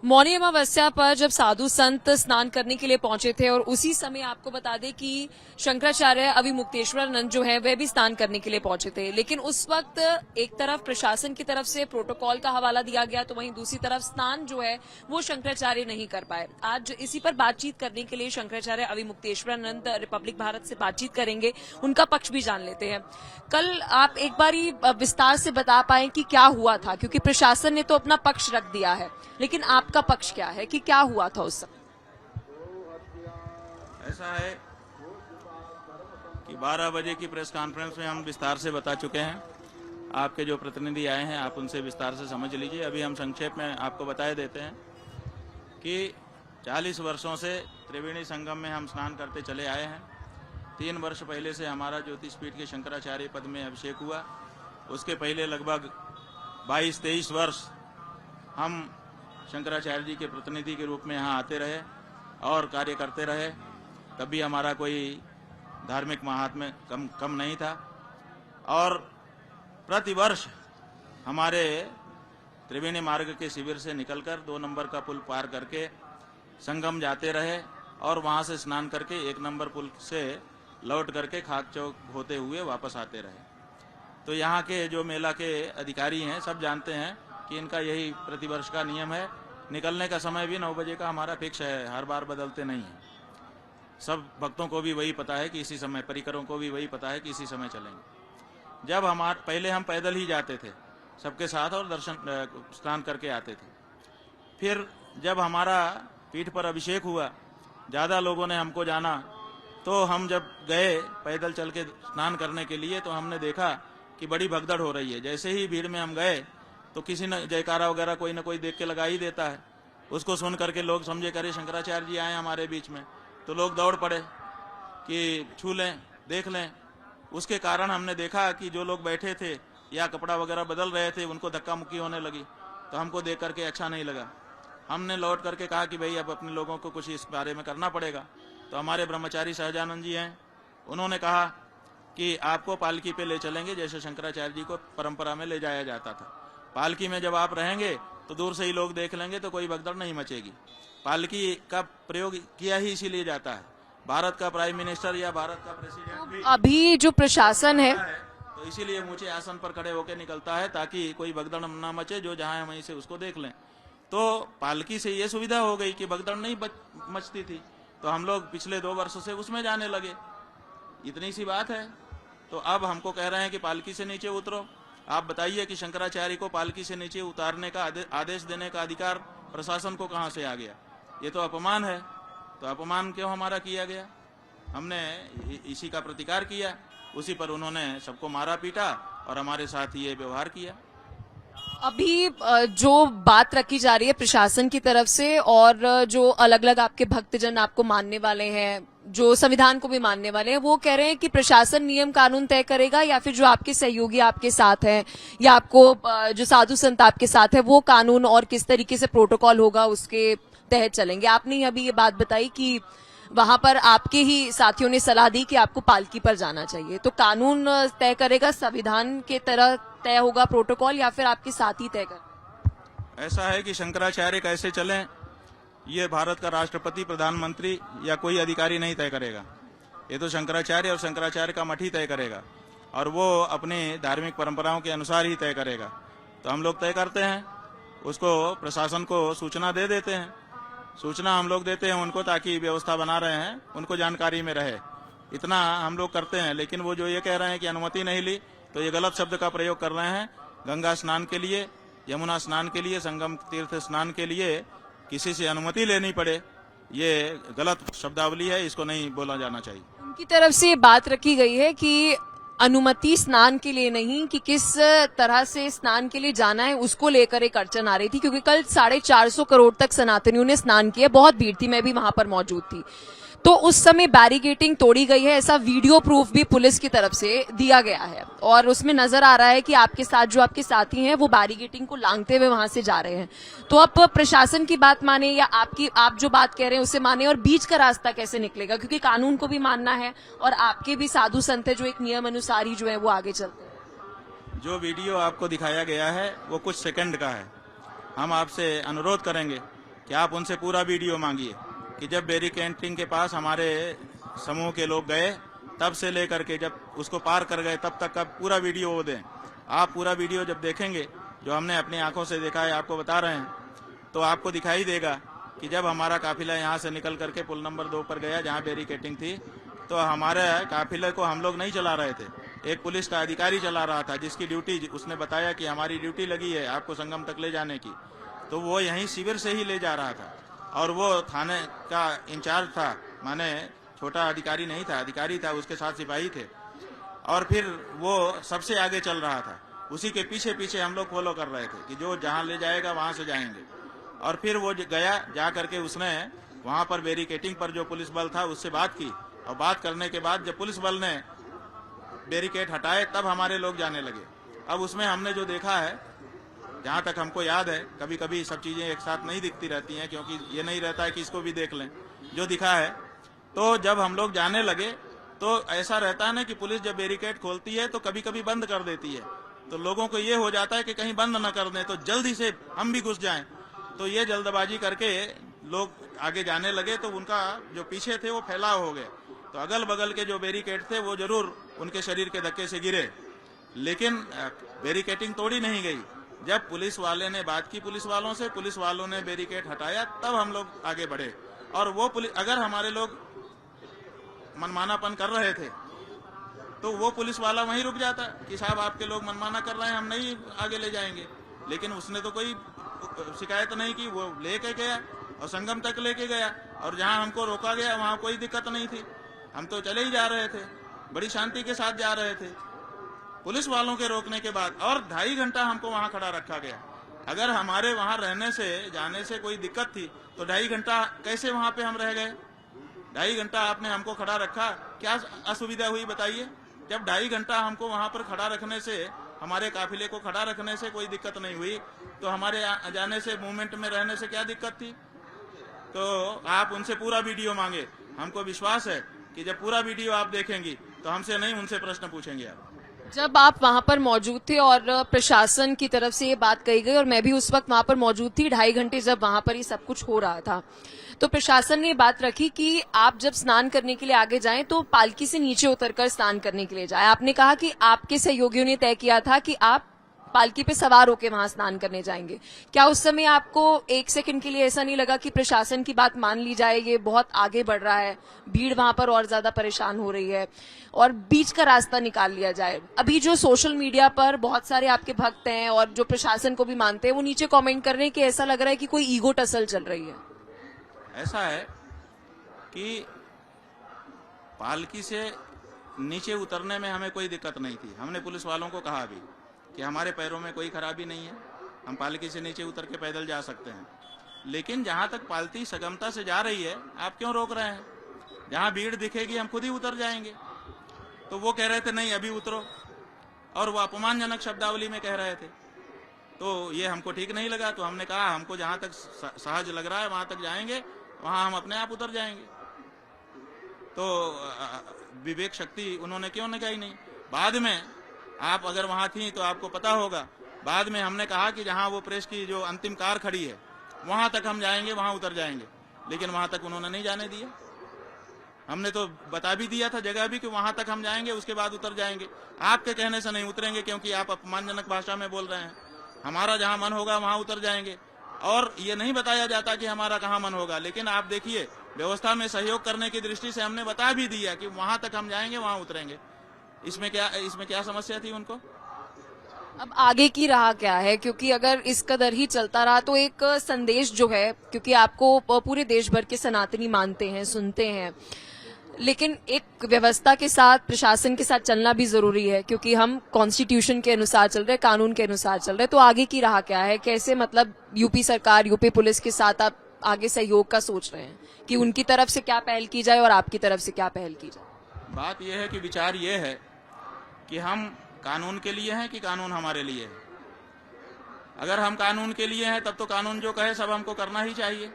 मौनी अमावस्या पर जब साधु संत स्नान करने के लिए पहुंचे थे और उसी समय आपको बता दें कि शंकराचार्य अविमुक्तेश्वरानंद जो है वह भी स्नान करने के लिए पहुंचे थे, लेकिन उस वक्त एक तरफ प्रशासन की तरफ से प्रोटोकॉल का हवाला दिया गया तो वहीं दूसरी तरफ स्नान जो है वो शंकराचार्य नहीं कर पाए। आज इसी पर बातचीत करने के लिए शंकराचार्य अविमुक्तेश्वरानंद रिपब्लिक भारत से बातचीत करेंगे, उनका पक्ष भी जान लेते हैं। कल आप एक बारी विस्तार से बता पाए कि क्या हुआ था, क्योंकि प्रशासन ने तो अपना पक्ष रख दिया है, लेकिन आपका पक्ष क्या है कि क्या हुआ था उस समय? ऐसा है कि 12 बजे की प्रेस कॉन्फ्रेंस में हम विस्तार से बता चुके हैं। आपके जो प्रतिनिधि आए हैं आप उनसे विस्तार से समझ लीजिए। अभी हम संक्षेप में आपको बता देते हैं कि 40 वर्षों से त्रिवेणी संगम में हम स्नान करते चले आए हैं। 3 वर्ष पहले से हमारा ज्योतिषपीठ के शंकराचार्य पद में अभिषेक हुआ। उसके पहले लगभग 22-23 वर्ष हम शंकराचार्य जी के प्रतिनिधि के रूप में यहाँ आते रहे और कार्य करते रहे। कभी हमारा कोई धार्मिक महात्म्य कम नहीं था और प्रतिवर्ष हमारे त्रिवेणी मार्ग के शिविर से निकलकर 2 नंबर का पुल पार करके संगम जाते रहे और वहाँ से स्नान करके 1 नंबर पुल से लौट करके खाक चौक होते हुए वापस आते रहे। तो यहाँ के जो मेला के अधिकारी हैं सब जानते हैं कि इनका यही प्रतिवर्ष का नियम है। निकलने का समय भी 9 बजे का हमारा फिक्स है, हर बार बदलते नहीं है। सब भक्तों को भी वही पता है कि इसी समय, परिकरों को भी वही पता है कि इसी समय चलेंगे। जब पहले हम पैदल ही जाते थे सबके साथ और दर्शन स्नान करके आते थे। फिर जब हमारा पीठ पर अभिषेक हुआ, ज़्यादा लोगों ने हमको जाना, तो हम जब गए पैदल चल के स्नान करने के लिए तो हमने देखा कि बड़ी भगदड़ हो रही है। जैसे ही भीड़ में हम गए तो किसी ने जयकारा वगैरह कोई ना कोई देख के लगा ही देता है। उसको सुन करके लोग समझे करे शंकराचार्य जी आए हमारे बीच में, तो लोग दौड़ पड़े कि छू लें, देख लें। उसके कारण हमने देखा कि जो लोग बैठे थे या कपड़ा वगैरह बदल रहे थे उनको धक्का मुक्की होने लगी। तो हमको देख करके अच्छा नहीं लगा। हमने लौट करके कहा कि भाई अब अपने लोगों को कुछ इस बारे में करना पड़ेगा। तो हमारे ब्रह्मचारी सहजानंद जी हैं, उन्होंने कहा कि आपको पालकी पे ले चलेंगे जैसे शंकराचार्य जी को परंपरा में ले जाया जाता था। पालकी में जब आप रहेंगे तो दूर से ही लोग देख लेंगे तो कोई भगदड़ नहीं मचेगी। पालकी का प्रयोग किया ही इसीलिए जाता है। भारत का प्राइम मिनिस्टर या भारत का प्रेसिडेंट भी अभी जो प्रशासन है तो इसीलिए ऊंचे आसन पर खड़े होकर निकलता है ताकि कोई भगदड़ ना मचे, जो जहां है वहीं से उसको देख लें। तो पालकी से ये सुविधा हो गई कि भगदड़ नहीं मचती थी। तो हम लोग पिछले 2 वर्षों से उसमें जाने लगे। इतनी सी बात है। तो अब हमको कह रहे हैं कि पालकी से नीचे उतरो। आप बताइए कि शंकराचार्य को पालकी से नीचे उतारने का आदेश देने का अधिकार प्रशासन को कहां से आ गया? ये तो अपमान है। तो अपमान क्यों हमारा किया गया? हमने इसी का प्रतिकार किया। उसी पर उन्होंने सबको मारा पीटा और हमारे साथ ये व्यवहार किया। अभी जो बात रखी जा रही है प्रशासन की तरफ से और जो अलग अलग आपके भक्तजन आपको मानने वाले हैं, जो संविधान को भी मानने वाले हैं, वो कह रहे हैं कि प्रशासन नियम कानून तय करेगा या फिर जो आपके सहयोगी आपके साथ हैं या आपको जो साधु संत आपके साथ है वो कानून और किस तरीके से प्रोटोकॉल होगा उसके तहत चलेंगे। आपने अभी ये बात बताई कि वहां पर आपके ही साथियों ने सलाह दी कि आपको पालकी पर जाना चाहिए, तो कानून तय करेगा, संविधान के तरह तय होगा प्रोटोकॉल या फिर आपके साथ ही तय कर? ऐसा है कि शंकराचार्य कैसे चलें ये भारत का राष्ट्रपति, प्रधानमंत्री या कोई अधिकारी नहीं तय करेगा। ये तो शंकराचार्य और शंकराचार्य का मठ ही तय करेगा और वो अपनी धार्मिक परंपराओं के अनुसार ही तय करेगा। तो हम लोग तय करते हैं, उसको प्रशासन को सूचना दे देते हैं। सूचना हम लोग देते हैं उनको ताकि व्यवस्था बना रहे हैं उनको जानकारी में रहे, इतना हम लोग करते हैं। लेकिन वो जो ये कह रहे हैं कि अनुमति नहीं ली, तो ये गलत शब्द का प्रयोग कर रहे हैं। गंगा स्नान के लिए, यमुना स्नान के लिए, संगम तीर्थ स्नान के लिए किसी से अनुमति लेनी पड़े, ये गलत शब्दावली है, इसको नहीं बोला जाना चाहिए। उनकी तरफ से ये बात रखी गई है कि अनुमति स्नान के लिए नहीं, कि किस तरह से स्नान के लिए जाना है उसको लेकर एक अड़चन आ रही थी, क्योंकि कल 450 करोड़ तक सनातनियों ने स्नान किया। बहुत भीड़ थी, मैं भी वहां पर मौजूद थी। तो उस समय बैरिकेटिंग तोड़ी गई है, ऐसा वीडियो प्रूफ भी पुलिस की तरफ से दिया गया है और उसमें नजर आ रहा है कि आपके साथ जो आपके साथी हैं वो बैरिकेटिंग को लांघते हुए वहां से जा रहे हैं। तो आप प्रशासन की बात माने या आप जो बात कह रहे हैं उसे माने, और बीच का रास्ता कैसे निकलेगा? क्योंकि कानून को भी मानना है और आपके भी साधु संत है जो एक नियम अनुसार ही जो है वो आगे चलते हैं। जो वीडियो आपको दिखाया गया है वो कुछ सेकंड का है। हम आपसे अनुरोध करेंगे कि आप उनसे पूरा वीडियो मांगिए कि जब बैरिकेडिंग के पास हमारे समूह के लोग गए तब से लेकर के जब उसको पार कर गए तब तक का पूरा वीडियो वो दें। आप पूरा वीडियो जब देखेंगे, जो हमने अपनी आंखों से देखा है, आपको बता रहे हैं, तो आपको दिखाई देगा कि जब हमारा काफिला यहाँ से निकल करके पुल नंबर 2 पर गया जहाँ बैरिकेडिंग थी, तो हमारे काफिले को हम लोग नहीं चला रहे थे, एक पुलिस का अधिकारी चला रहा था, जिसकी ड्यूटी, उसने बताया कि हमारी ड्यूटी लगी है आपको संगम तक ले जाने की, तो वो यहीं शिविर से ही ले जा रहा था। और वो थाने का इंचार्ज था, माने छोटा अधिकारी नहीं था, अधिकारी था, उसके साथ सिपाही थे, और फिर वो सबसे आगे चल रहा था। उसी के पीछे पीछे हम लोग फॉलो कर रहे थे कि जो जहां ले जाएगा वहां से जाएंगे। और फिर वो गया, जा करके उसने वहां पर बैरिकेडिंग पर जो पुलिस बल था उससे बात की, और बात करने के बाद जब पुलिस बल ने बैरिकेड हटाए तब हमारे लोग जाने लगे। अब उसमें हमने जो देखा है, जहां तक हमको याद है, कभी कभी सब चीजें एक साथ नहीं दिखती रहती हैं, क्योंकि ये नहीं रहता है कि इसको भी देख लें। जो दिखा है, तो जब हम लोग जाने लगे तो ऐसा रहता है ना कि पुलिस जब बैरिकेड खोलती है तो कभी कभी बंद कर देती है, तो लोगों को ये हो जाता है कि कहीं बंद न कर दें तो जल्दी से हम भी घुस जाएं। तो ये जल्दबाजी करके लोग आगे जाने लगे, तो उनका जो पीछे थे वो फैलाव हो गए, तो अगल बगल के जो बैरिकेड थे वो जरूर उनके शरीर के धक्के से गिरे, लेकिन बैरिकेडिंग तोड़ी नहीं गई। जब पुलिस वाले ने बात की पुलिस वालों से, पुलिस वालों ने बैरिकेड हटाया, तब हम लोग आगे बढ़े। और वो पुलिस, अगर हमारे लोग मनमानापन कर रहे थे तो वो पुलिस वाला वहीं रुक जाता कि साहब आपके लोग मनमाना कर रहे हैं, हम नहीं आगे ले जाएंगे। लेकिन उसने तो कोई शिकायत नहीं की, वो लेके गया और संगम तक लेके गया, और जहां हमको रोका गया वहां कोई दिक्कत नहीं थी, हम तो चले ही जा रहे थे, बड़ी शांति के साथ जा रहे थे। पुलिस वालों के रोकने के बाद और 2.5 घंटा हमको वहां खड़ा रखा गया। अगर हमारे वहां रहने से, जाने से कोई दिक्कत थी तो 2.5 घंटा कैसे वहां पे हम रह गए? 2.5 घंटा आपने हमको खड़ा रखा, क्या असुविधा हुई बताइए? जब 2.5 घंटा हमको वहां पर खड़ा रखने से, हमारे काफिले को खड़ा रखने से कोई दिक्कत नहीं हुई, तो हमारे जाने से, मूवमेंट में रहने से क्या दिक्कत थी? तो आप उनसे पूरा वीडियो मांगे, हमको विश्वास है कि जब पूरा वीडियो आप देखेंगी तो हमसे नहीं, उनसे प्रश्न पूछेंगे आप। जब आप वहां पर मौजूद थे और प्रशासन की तरफ से ये बात कही गई, और मैं भी उस वक्त वहां पर मौजूद थी, 2.5 घंटे जब वहां पर ये सब कुछ हो रहा था, तो प्रशासन ने बात रखी कि आप जब स्नान करने के लिए आगे जाएं तो पालकी से नीचे उतरकर स्नान करने के लिए जाएं। आपने कहा कि आपके सहयोगियों ने तय किया था कि आप पालकी पे सवार होकर वहां स्नान करने जाएंगे। क्या उस समय आपको एक सेकंड के लिए ऐसा नहीं लगा कि प्रशासन की बात मान ली जाए, ये बहुत आगे बढ़ रहा है, भीड़ वहां पर और ज्यादा परेशान हो रही है, और बीच का रास्ता निकाल लिया जाए? अभी जो सोशल मीडिया पर बहुत सारे आपके भक्त हैं और जो प्रशासन को भी मानते हैं, वो नीचे कॉमेंट कर रहे हैं कि ऐसा लग रहा है कि कोई ईगो टसल चल रही है। ऐसा है कि पालकी से नीचे उतरने में हमें कोई दिक्कत नहीं थी। हमने पुलिस वालों को कहा भी कि हमारे पैरों में कोई खराबी नहीं है, हम पालकी से नीचे उतर के पैदल जा सकते हैं। लेकिन जहां तक पालकी सगमता से जा रही है, आप क्यों रोक रहे हैं? जहां भीड़ दिखेगी हम खुद ही उतर जाएंगे। तो वो कह रहे थे नहीं अभी उतरो, और वो अपमानजनक शब्दावली में कह रहे थे। तो ये हमको ठीक नहीं लगा, तो हमने कहा हमको जहां तक सहज लग रहा है वहां तक जाएंगे, वहां हम अपने आप उतर जाएंगे। तो विवेक शक्ति उन्होंने क्यों लगाई नहीं? बाद में आप अगर वहां थी तो आपको पता होगा, बाद में हमने कहा कि जहां वो प्रेस की जो अंतिम कार खड़ी है वहां तक हम जाएंगे, वहां उतर जाएंगे, लेकिन वहां तक उन्होंने नहीं जाने दिया। हमने तो बता भी दिया था जगह भी कि वहां तक हम जाएंगे, उसके बाद उतर जाएंगे। आपके कहने से नहीं उतरेंगे, क्योंकि आप अपमानजनक भाषा में बोल रहे हैं। हमारा जहां मन होगा वहां उतर जाएंगे, और ये नहीं बताया जाता कि हमारा कहां मन होगा। लेकिन आप देखिए, व्यवस्था में सहयोग करने की दृष्टि से हमने बता भी दिया कि वहां तक हम जाएंगे, वहां उतरेंगे। इसमें क्या समस्या थी उनको? अब आगे की राह क्या है? क्योंकि अगर इस कदर ही चलता रहा तो एक संदेश जो है, क्योंकि आपको पूरे देश भर के सनातनी मानते हैं, सुनते हैं, लेकिन एक व्यवस्था के साथ, प्रशासन के साथ चलना भी जरूरी है, क्योंकि हम कॉन्स्टिट्यूशन के अनुसार चल रहे, कानून के अनुसार चल रहे। तो आगे की राह क्या है? कैसे, मतलब यूपी सरकार, यूपी पुलिस के साथ आप आगे सहयोग का सोच रहे हैं कि उनकी तरफ से क्या पहल की जाए और आपकी तरफ से क्या पहल की जाए? बात यह है कि विचार ये है कि हम कानून के लिए हैं कि कानून हमारे लिए है। अगर हम कानून के लिए हैं तब तो कानून जो कहे सब हमको करना ही चाहिए,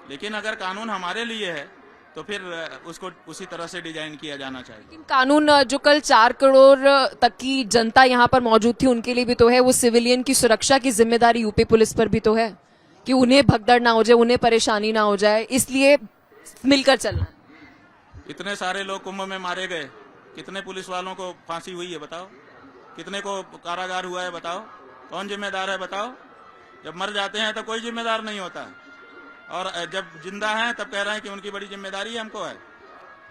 लेकिन अगर कानून हमारे लिए है तो फिर उसको उसी तरह से डिजाइन किया जाना चाहिए। लेकिन कानून जो कल 4 करोड़ तक की जनता यहाँ पर मौजूद थी उनके लिए भी तो है, वो सिविलियन की सुरक्षा की जिम्मेदारी यूपी पुलिस पर भी तो है कि उन्हें भगदड़ ना हो जाए, उन्हें परेशानी ना हो जाए, इसलिए मिलकर चलना है। इतने सारे लोग कुंभ में मारे गए, कितने पुलिस वालों को फांसी हुई है बताओ, कितने को कारागार हुआ है बताओ, कौन जिम्मेदार है बताओ। जब मर जाते हैं तो कोई जिम्मेदार नहीं होता, और जब जिंदा हैं तब कह रहे हैं कि उनकी बड़ी जिम्मेदारी हमको है।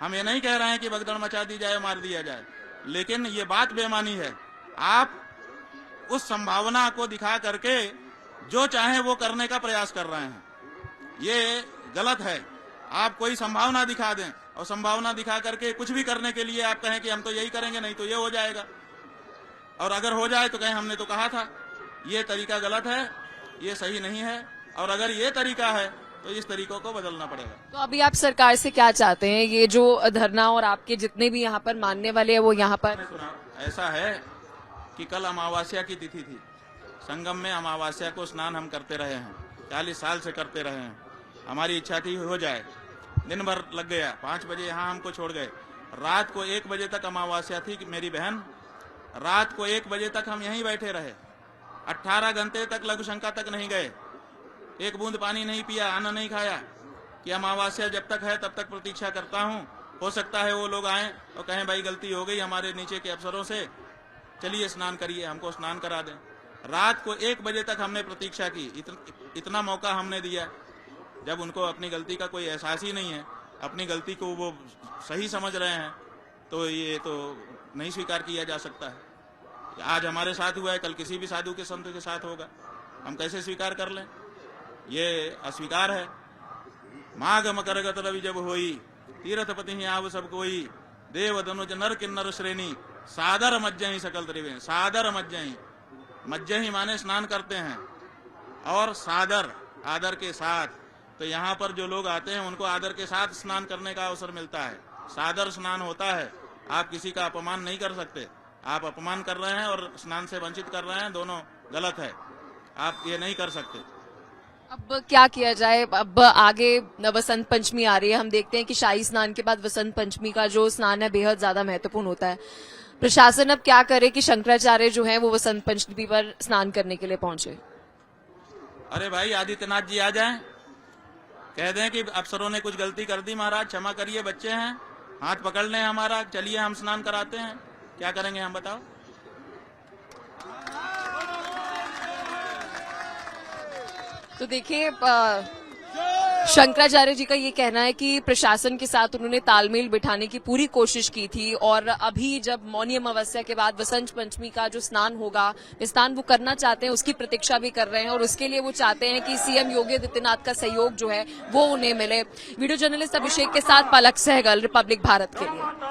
हम ये नहीं कह रहे हैं कि भगदड़ मचा दी जाए, मार दिया जाए, लेकिन ये बात बेईमानी है। आप उस संभावना को दिखा करके जो चाहे वो करने का प्रयास कर रहे हैं, ये गलत है। आप कोई संभावना दिखा दें और संभावना दिखा करके कुछ भी करने के लिए आप कहें कि हम तो यही करेंगे, नहीं तो ये हो जाएगा, और अगर हो जाए तो कहें हमने तो कहा था। ये तरीका गलत है, ये सही नहीं है, और अगर ये तरीका है तो इस तरीकों को बदलना पड़ेगा। तो अभी आप सरकार से क्या चाहते हैं? ये जो धरना और आपके जितने भी यहाँ पर मानने वाले हैं वो यहाँ पर, सुना ऐसा है कि कल अमावस्या की तिथि थी, संगम में अमावस्या को स्नान हम करते रहे हैं, 40 साल से करते रहे हैं। हमारी इच्छा थी हो जाए, दिन भर लग गया, 5 बजे यहाँ हमको छोड़ गए। रात को 1 बजे तक अमावस्या थी कि मेरी बहन, रात को 1 बजे तक हम यहीं बैठे रहे, 18 घंटे तक लघु शंका तक नहीं गए, एक बूंद पानी नहीं पिया, अन्न नहीं खाया, कि अमावस्या जब तक है तब तक प्रतीक्षा करता हूँ। हो सकता है वो लोग आए और कहें भाई गलती हो गई हमारे नीचे के अफसरों से, चलिए स्नान करिए, हमको स्नान करा दें। रात को 1 बजे तक हमने प्रतीक्षा की, इतना मौका हमने दिया। जब उनको अपनी गलती का कोई एहसास ही नहीं है, अपनी गलती को वो सही समझ रहे हैं, तो ये तो नहीं स्वीकार किया जा सकता है। आज हमारे साथ हुआ है, कल किसी भी साधु के संत के साथ होगा, हम कैसे स्वीकार कर लें? ये अस्वीकार है। माघ मकर गत रवि जब होई, तीर्थपति ही आव सब कोई, देव धनुज नर किन्नर श्रेणी, सादर मज्जहि सकल त्रिवेणी। सादर मज्जहि, मज्जहि माने स्नान करते हैं, और सादर आदर के साथ। तो यहाँ पर जो लोग आते हैं उनको आदर के साथ स्नान करने का अवसर मिलता है, सादर स्नान होता है। आप किसी का अपमान नहीं कर सकते, आप अपमान कर रहे हैं और स्नान से वंचित कर रहे हैं, दोनों गलत है, आप ये नहीं कर सकते। अब क्या किया जाए? अब आगे वसंत पंचमी आ रही है, हम देखते हैं कि शाही स्नान के बाद वसंत पंचमी का जो स्नान है बेहद ज्यादा महत्वपूर्ण होता है। प्रशासन अब क्या करे कि शंकराचार्य जो है वो वसंत पंचमी पर स्नान करने के लिए पहुंचे? अरे भाई आदित्यनाथ जी आ जाएं, कह दें कि अफसरों ने कुछ गलती कर दी महाराज, क्षमा करिए, बच्चे हैं, हाथ पकड़ लें हमारा, चलिए हम स्नान कराते हैं। क्या करेंगे हम बताओ? तो देखिए, शंकराचार्य जी का ये कहना है कि प्रशासन के साथ उन्होंने तालमेल बिठाने की पूरी कोशिश की थी, और अभी जब मौनी अमावस्या के बाद वसंत पंचमी का जो स्नान होगा, स्नान वो करना चाहते हैं, उसकी प्रतीक्षा भी कर रहे हैं, और उसके लिए वो चाहते हैं कि सीएम योगी आदित्यनाथ का सहयोग जो है वो उन्हें मिले। वीडियो जर्नलिस्ट अभिषेक के साथ पलक सहगल, रिपब्लिक भारत के लिए।